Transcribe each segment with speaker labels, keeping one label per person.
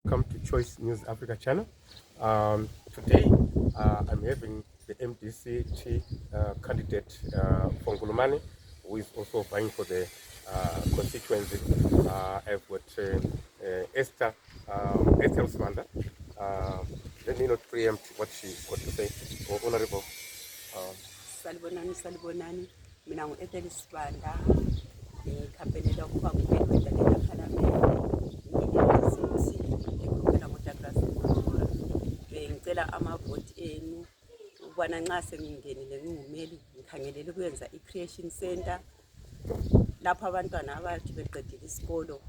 Speaker 1: welcome to Choice News Africa channel. Today I'm having the MDC candidate from Ngulumane, who is also vying for the constituency. I've got Esther Usmanda. Let me not preempt what she's got to say. Honorable.
Speaker 2: Salibonani. Mina ngu-Ethel Usmanda. Ngikhampenela ukuba ngumeli wedalela Parliament. Ngikhokhela ngoDouglas. Ngicela amavoti enu ukubana nxa sengingenile ngingumeli ngikhangelele ukwenza i-creation center lapho abantwana abathi beqedile isikolo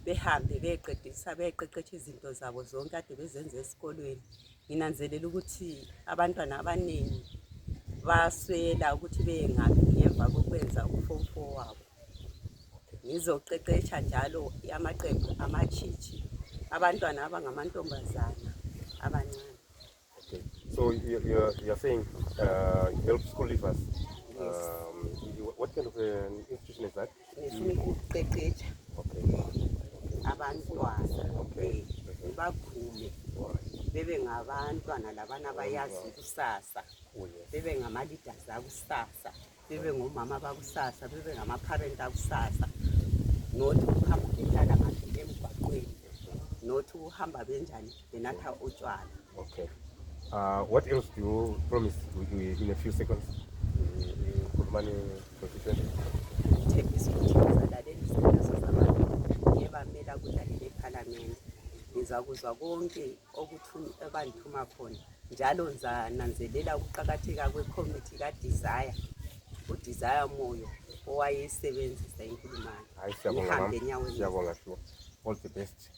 Speaker 2: behambe beqeqetsha izinto zabo zonke ade bezenza esikolweni. Nginanzelela ukuthi abantwana abaningi baswela ukuthi beyengaphi ngemva kokwenza u-form 4 wabo. Ngizoqeqetsha njalo amaqembu amachichi abantwana abangamantombazana abancane.
Speaker 1: Okay. So you're saying you help school leavers.
Speaker 2: Yes.
Speaker 1: What kind of institution is that?
Speaker 2: Ngifuna ukuqeqetsha abantwana
Speaker 1: Okay.
Speaker 2: bakhume bebe ngabantwana labana abayazi ikusasa, bebe ngama-leaders akusasa, bebe ngomama bakusasa, bebe ngama-parent akusasa, nothi ukuhamba behlala ngaphi emgwaqweni, nothi uhamba benjani benatha utshwala.
Speaker 1: Okay. What else do you promise in a few seconds? Ngulumane constituency.
Speaker 2: Ngithembisa ukuthi ngizalalela izicelo zabantu ngiyebamela kudlalela eParliament. Ngizakuzwa konke ebandithuma khona njalo ngizananzelela ukuqakatheka kwe-committee kaDesire, uDesire Moyo owayesebenzisa iNkulumane.
Speaker 1: Hayi, siyabonga mama. Siyabonga. All the best.